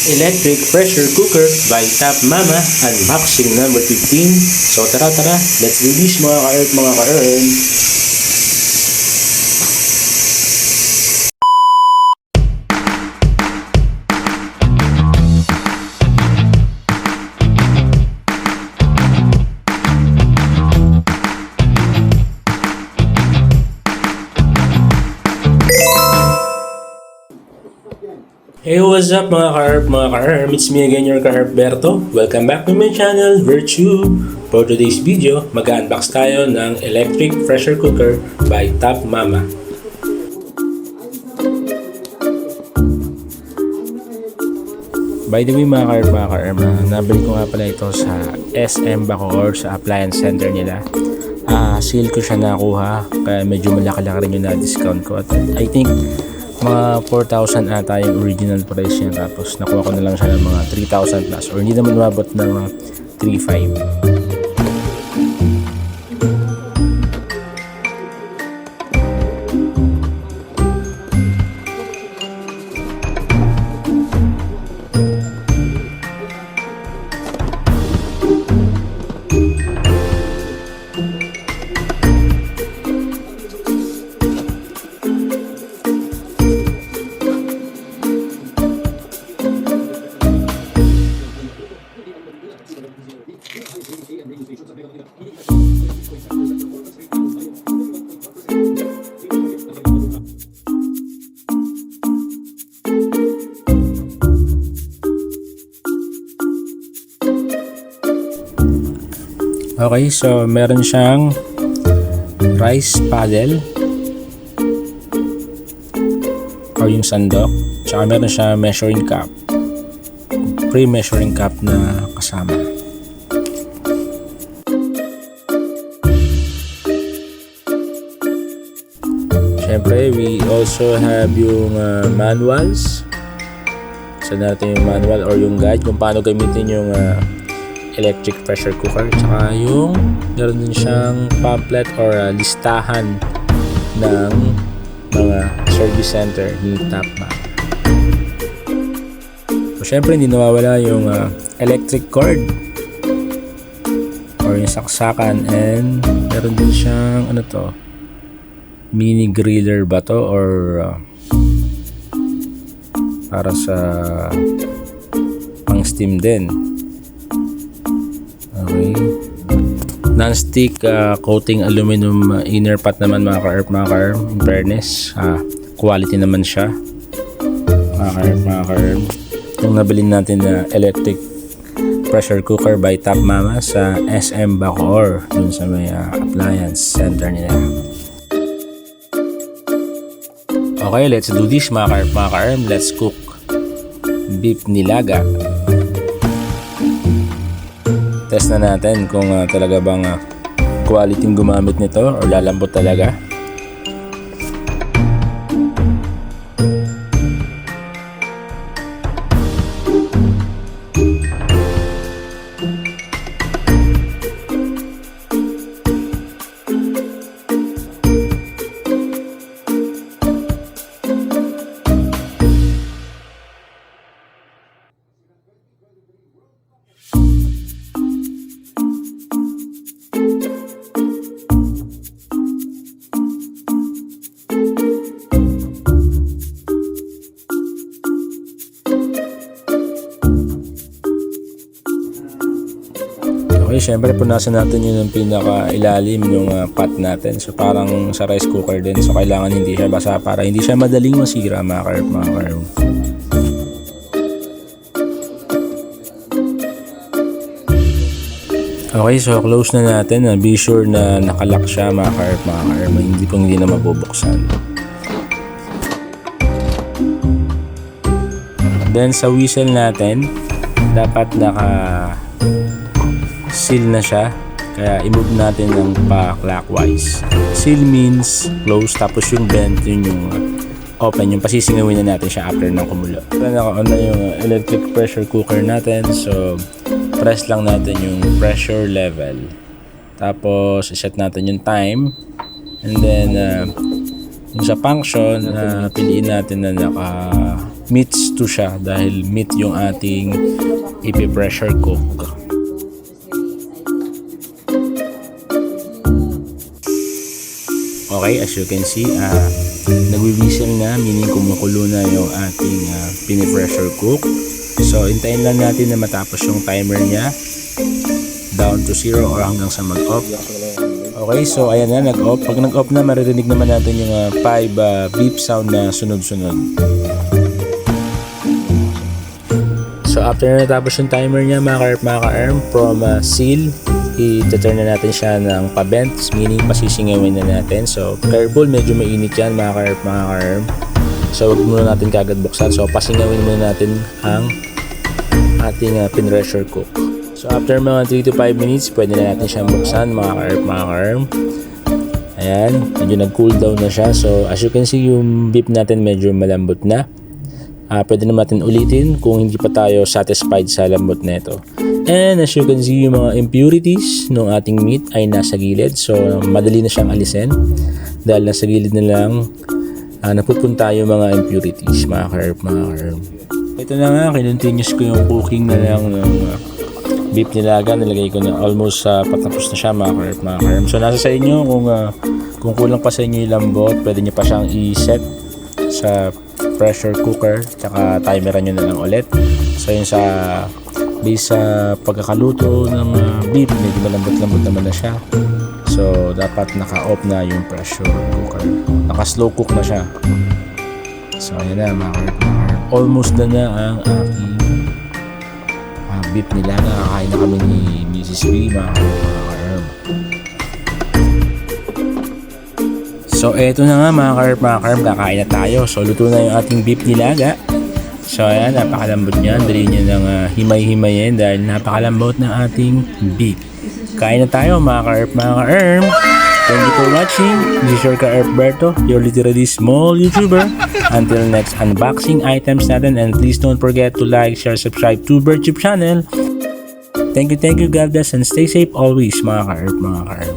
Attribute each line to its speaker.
Speaker 1: Electric pressure cooker by Top Mama, unboxing number 15. So tara, let's do this mga ka-earth, mga ka-earn. Hey, what's up mga ka-herb? It's me again, your ka-herb Berto. Welcome back to my channel, Virtue. For today's video, mag-unbox tayo ng electric pressure cooker by Top Mama. By the way mga ka-herb, nabili ko nga pala ito sa SM Bacoor, sa appliance center nila. Sale ko siya nakuha, kaya medyo malaki-laki rin yung na-discount ko. At I think mga 4,000 ata yung original price niya, tapos nakuha ko na lang siya ng mga 3,000 plus, or hindi naman umabot ng 3,500. Okay, so meron siyang rice paddle or yung sandok, tsaka meron siya measuring cup, pre-measuring cup na kasama. Siyempre, we also have yung manuals. So natin yung manual or yung guide kung paano gamitin yung electric pressure cooker, tsaka yung meron din siyang pamphlet or listahan ng mga service center ni Top Mama. So syempre hindi nawawala yung electric cord or yung saksakan, and meron din siyang mini griller ba to, or para sa pang steam din. Okay. Non-stick coating aluminum inner pot naman mga ka-herb. In fairness, quality naman siya mga ka-herb. Yung nabilin natin na electric pressure cooker by Top Mama sa SM Bacoor, dun sa may appliance center nila. Okay, let's do this mga ka-herb. Let's cook beef nilaga. Test na natin kung talaga bang quality gumamit nito or lalambot talaga. Okay, syempre punasan natin yun ng pinaka-ilalim yung pot natin. So parang sa rice cooker din. So kailangan hindi siya basa para hindi siya madaling masira mga ka-herb. Okay, so close na natin. Be sure na nakalock siya mga ka-herb. Hindi na mabubuksan. Then sa whistle natin, dapat seal na siya, kaya i-move natin ng pa-clockwise. Seal means close, tapos yung bend yun yung open, yung pasisingawin na natin siya after ng kumulo. Naka-on na yung electric pressure cooker natin, so press lang natin yung pressure level, tapos iset natin yung time, and then yung sa function, piliin natin na naka meat stew siya dahil meat yung ating ipi-pressure cook. Okay, as you can see, nagwi-whistle na, meaning kumukulo na yung ating pini-pressure cook. So, hintayin lang natin na matapos yung timer niya down to 0 or hanggang sa mag-off. Okay, so ayan na, nag-off. Pag nag-off na, maririnig naman natin yung 5 beep sound na sunod-sunod. So, after na natapos yung timer niya, mga ka-arm, from seal, i-turn na natin siya ng pa-bent, meaning pasisingawin na natin. So, careful, medyo mainit yan, mga ka-arm. So, huwag muna natin kagad buksan. So, pasingawin muna natin ang ating pin-pressure cook. So, after mga 3 to 5 minutes, pwede na natin siyang buksan, mga ka-arm. Ayan, medyo nag-cool down na siya. So, as you can see, yung beef natin medyo malambot na. Pwede naman natin ulitin kung hindi pa tayo satisfied sa lambot na ito. And as you can see, yung mga impurities ng ating meat ay nasa gilid. So, madali na siyang alisin dahil nasa gilid na lang napupunta yung mga impurities, mga ka-arm. Ito na nga, kinontinuous ko yung cooking na lang ng beef nilaga. Nilagay ko na almost patapos na siya, mga ka-arm. So, nasa sa inyo kung kulang pa sa inyo yung lambot, pwede nyo pa siyang i-set sa pressure cooker, tsaka timeran nyo na lang ulit. So yun based sa pagkakaluto ng beef, medyo malambot-lambot naman na siya. So dapat naka-off na yung pressure cooker, naka-slow cook na siya. So ayan na, mga almost na ang aking beef nila. Nakakain na kami ni Mrs. B, mga ka-arm. So, eto na nga, mga ka-arm, kakain na tayo. So, luto na yung ating beef nilaga. So, ayan, napakalambot niyan. Dali niya ng himay-himayin dahil napakalambot ng ating beef. Kain na tayo, mga ka-arm. Thank you for watching. This is your ka-Armberto, your literally small YouTuber. Until next unboxing items natin, and please don't forget to like, share, subscribe to Bertube channel. Thank you, God bless, and stay safe always, mga ka-arm.